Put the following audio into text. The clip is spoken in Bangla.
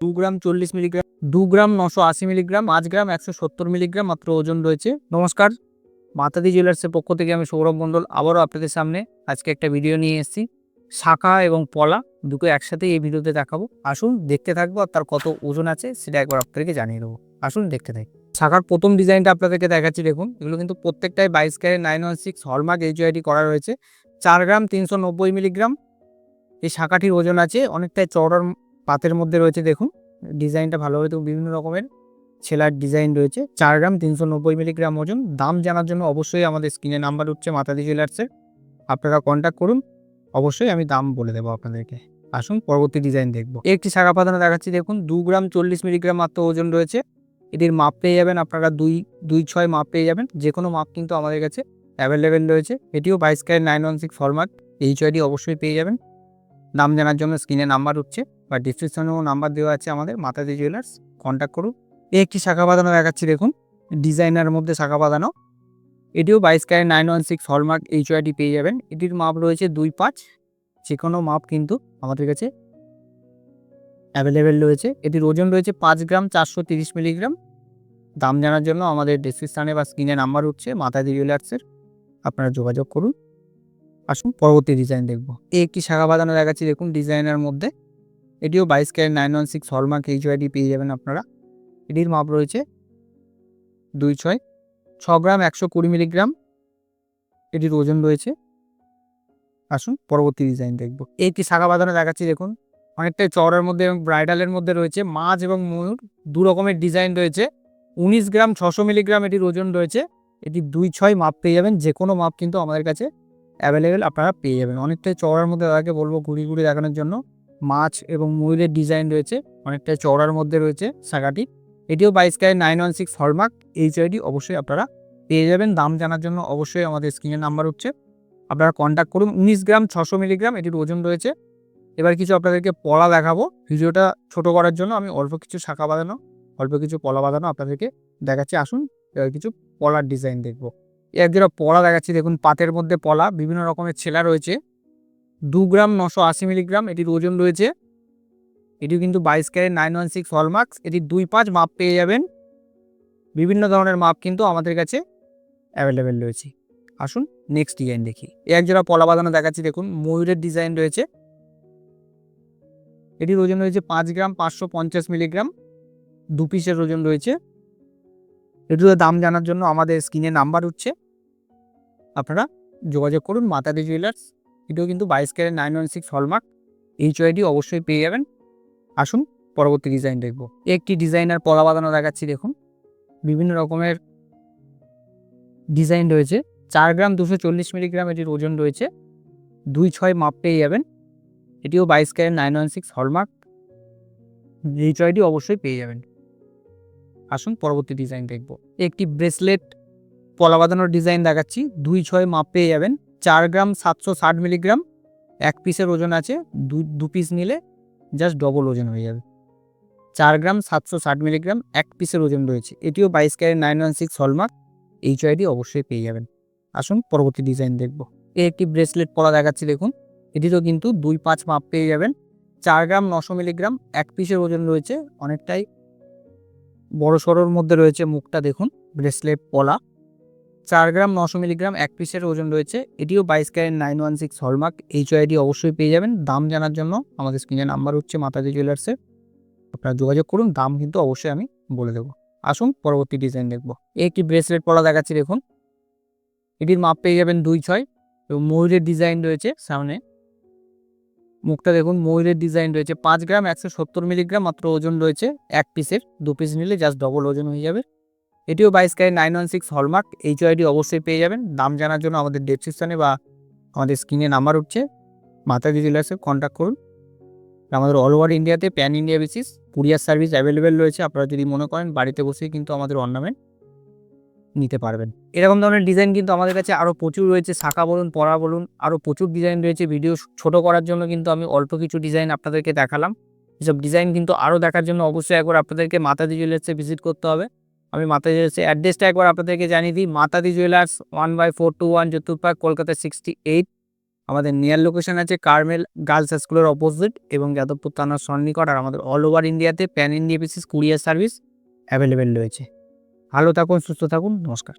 2 গ্রাম 40 মিলিগ্রাম, 2 গ্রাম 980 মিলিগ্রাম, 5 গ্রাম 170 মিলিগ্রাম মাত্র ওজন রয়েছে। নমস্কার, মাতাদি জুয়েলার্সের পক্ষ থেকে আমি সৌরভ মণ্ডল আবারও আপনাদের সামনে আজকে একটা ভিডিও নিয়ে এসেছি। শাখা এবং পলা দুটো একসাথে এই ভিডিওতে দেখাবো। আসুন দেখতে থাকবো, আর তার কত ওজন আছে সেটা একবার আপনাদেরকে জানিয়ে দেবো। আসুন দেখতে থাকি। শাখার প্রথম ডিজাইনটা আপনাদেরকে দেখাচ্ছি, দেখুন এগুলো কিন্তু প্রত্যেকটাই 22 ক্যারেট 916 হলমার্ক HUID করা রয়েছে। 4 গ্রাম 390 মিলিগ্রাম এই শাখাটির ওজন আছে। অনেকটাই চওড়ার পাতের মধ্যে রয়েছে, দেখুন ডিজাইনটা ভালোভাবে, তো বিভিন্ন রকমের ছেলার ডিজাইন রয়েছে। 4 গ্রাম 390 মিলিগ্রাম ওজন। দাম জানার জন্য অবশ্যই আমাদের স্ক্রিনে নাম্বার উঠছে মাতাদি জুয়েলার্সের, আপনারা কন্ট্যাক্ট করুন, অবশ্যই আমি দাম বলে দেবো আপনাদেরকে। আসুন পরবর্তী ডিজাইন দেখবো। একটি শাখা পাতানো দেখাচ্ছি, দেখুন 2 গ্রাম 40 মিলিগ্রাম মাত্র ওজন রয়েছে। এটির মাপ পেয়ে যাবেন আপনারা 2.6 মাপ পেয়ে যাবেন। যে কোনো মাপ কিন্তু আমাদের কাছে অ্যাভেলেবেল রয়েছে। এটিও 22 ক্যারেট 916 হলমার্ক HUID অবশ্যই পেয়ে যাবেন। দাম জানার জন্য স্ক্রিনে নাম্বার উঠছে বা ডিসক্রিপশনেও নাম্বার দেওয়া আছে আমাদের মাতাদি জুয়েলার্স, কন্ট্যাক্ট করুন। একটি শাখা বাঁধানো দেখাচ্ছি, দেখুন ডিজাইনার মধ্যে শাখা বাঁধানো। এটিও 22 ক্যারেট 916 হলমার্ক HUID পেয়ে যাবেন। এটির মাপ রয়েছে 2.5। যে কোনো মাপ কিন্তু আমাদের কাছে অ্যাভেলেবেল রয়েছে। এটির ওজন রয়েছে 5 গ্রাম 430 মিলিগ্রাম। দাম জানার জন্য আমাদের ডিসক্রিপশনে বা স্ক্রিনে নাম্বার উঠছে মাতাদি জুয়েলার্সের, আপনারা যোগাযোগ করুন। আসুন পরবর্তী ডিজাইন দেখবো। একটি শাখা বাঁধানো দেখাচ্ছি, দেখুন ডিজাইনের মধ্যে। এটিও 22 ক্যারেট 916 হলমার্ক HUID পেয়ে যাবেন আপনারা। এটির মাপ রয়েছে 2.6, 6 গ্রাম 120 মিলিগ্রাম এটির ওজন রয়েছে। আসুন পরবর্তী ডিজাইন দেখবো। একটি শাখা বাঁধানো দেখাচ্ছি, দেখুন অনেকটাই চওড়ার মধ্যে এবং ব্রাইডালের মধ্যে রয়েছে। মাছ এবং ময়ূর দু রকমের ডিজাইন রয়েছে। 19 গ্রাম 600 মিলিগ্রাম এটির ওজন রয়েছে। এটি 2.6 মাপ পেয়ে যাবেন। যে কোনো মাপ কিন্তু আমাদের কাছে অ্যাভেলেবেল আপনারা পেয়ে যাবেন। অনেকটাই চওড়ার মধ্যে, তাকে বলবো ঘুরি ঘুরি দেখানোর জন্য। মাছ এবং ময়ূরের ডিজাইন রয়েছে, অনেকটাই চওড়ার মধ্যে রয়েছে শাখাটি। এটিও 22 ক্যারেট 916 হলমার্ক HUID অবশ্যই আপনারা পেয়ে যাবেন। দাম জানার জন্য অবশ্যই আমাদের স্ক্রিনে নাম্বার উঠছে, আপনারা কন্ট্যাক্ট করুন। 19 গ্রাম 600 মিলিগ্রাম এটির ওজন রয়েছে। এবার কিছু আপনাদেরকে পলা দেখাবো। ভিডিওটা ছোট করার জন্য আমি অল্প কিছু শাখা বাঁধানো, অল্প কিছু পলা বাঁধানো আপনাদেরকে দেখাচ্ছি। আসুন এবার কিছু পলার ডিজাইন দেখবো। এক জোড়া পলা দেখাচ্ছি, দেখুন পাতের মধ্যে পলা, বিভিন্ন রকমের ছেলা রয়েছে। 2 গ্রাম 980 মিলিগ্রাম এটির ওজন রয়েছে। এটিও কিন্তু 22 ক্যারেট 916 হলমার্কস। এটি 2.5 মাপ পেয়ে যাবেন। বিভিন্ন ধরনের মাপ কিন্তু আমাদের কাছে অ্যাভেলেবেল রয়েছে। আসুন নেক্সট ডিজাইন দেখি। এক জোড়া পলা বাঁধানো দেখাচ্ছি, দেখুন ময়ূরের ডিজাইন রয়েছে। এটির ওজন রয়েছে 5 গ্রাম 550 মিলিগ্রাম, 2 পিসের ওজন রয়েছে। এটির দাম জানার জন্য আমাদের স্ক্রিনে নাম্বার উঠছে, আপনারা যোগাযোগ করুন মাতাদি জুয়েলার্স। এটিও কিন্তু 22 ক্যারেট 916 হলমার্ক HUID অবশ্যই পেয়ে যাবেন। আসুন পরবর্তী ডিজাইন দেখব। একটি ডিজাইনার পলা বাঁধানো দেখাচ্ছি, দেখুন বিভিন্ন রকমের ডিজাইন রয়েছে। 4 গ্রাম 240 মিলিগ্রাম এটির ওজন রয়েছে। 2.6 মাপ পেয়ে যাবেন। এটিও 22 ক্যারেট 916 হলমার্ক HUID অবশ্যই পেয়ে যাবেন। আসুন পরবর্তী ডিজাইন দেখব। একটি ব্রেসলেট পলা বাঁধানোর ডিজাইন দেখাচ্ছি, 2.6 মাপ পেয়ে যাবেন। 4 গ্রাম 760 মিলিগ্রাম এক পিসের ওজন আছে। দু পিস নিলে জাস্ট ডবল ওজন হয়ে যাবে। 4 গ্রাম 760 মিলিগ্রাম এক পিসের ওজন রয়েছে। এটিও 22 ক্যারেট 916 হলমার্ক HUID অবশ্যই পেয়ে যাবেন। আসুন পরবর্তী ডিজাইন দেখব। একটি ব্রেসলেট পলা দেখাচ্ছি, দেখুন এটিরও কিন্তু 2.5 মাপ পেয়ে যাবেন। 4 গ্রাম 900 মিলিগ্রাম এক পিসের ওজন রয়েছে। অনেকটাই বড় সড়োর মধ্যে রয়েছে মুখটা, দেখুন ব্রেসলেট পলা। 4 গ্রাম 900 মিলিগ্রাম এক পিসের ওজন রয়েছে। এটিও 22 ক্যারেট 916 হলমার্ক HUID অবশ্যই পেয়ে যাবেন। দাম জানার জন্য আমাদের স্ক্রিনে নাম্বার হচ্ছে মাতাদি জুয়েলার্সের, আপনারা যোগাযোগ করুন। দাম কিন্তু অবশ্যই আমি বলে দেবো। আসুন পরবর্তী ডিজাইন দেখব। একটি ব্রেসলেট পলা দেখাচ্ছি, দেখুন এটির মাপ পেয়ে যাবেন 2.6 এবং ময়ূরের ডিজাইন রয়েছে সামনে। মুখটা দেখুন ময়ূরের ডিজাইন রয়েছে। 5 গ্রাম 170 মিলিগ্রাম মাত্র ওজন রয়েছে এক পিসের। 2 পিস নিলে জাস্ট ডবল ওজন হয়ে যাবে। এটিও 22 ক্যারেট 916 হলমার্ক HUID অবশ্যই পেয়ে যাবেন। দাম জানার জন্য আমাদের ডেসক্রিপশনে বা আমাদের স্ক্রিনে নাম্বার উঠছে, মাতাদি জুয়েলার্সে কন্ট্যাক্ট করুন। আমাদের অল ওভার ইন্ডিয়াতে pan India basis courier service available রয়েছে। আপনারা যদি মনে করেন বাড়িতে বসেই কিন্তু আমাদের অর্নামেন্ট নিতে পারবেন। এরকম ধরনের ডিজাইন কিন্তু আমাদের কাছে আরও প্রচুর রয়েছে। শাখা বলুন, পলা বলুন, আরও প্রচুর ডিজাইন রয়েছে। ভিডিও ছোট করার জন্য কিন্তু আমি অল্প কিছু ডিজাইন আপনাদেরকে দেখালাম। এসব ডিজাইন কিন্তু আরও দেখার জন্য অবশ্যই একবার আপনাদেরকে মাতাদি জুয়েলার্সে ভিজিট করতে হবে। আমি মাতাদি জুয়েলার্সের অ্যাড্রেসটা একবার আপনাদেরকে জানিয়ে দিই। মাতাদি জুয়েলার্স 1/421 চতুর্পাক, কলকাতা 68। আমাদের নিয়ার লোকেশন আছে কার্মেল গার্লস স্কুলের অপোজিট এবং যাদবপুর থানার সন্নিকট। আর আমাদের অল ওভার ইন্ডিয়াতে pan India basis courier service available রয়েছে। ভালো থাকুন, সুস্থ থাকুন, নমস্কার।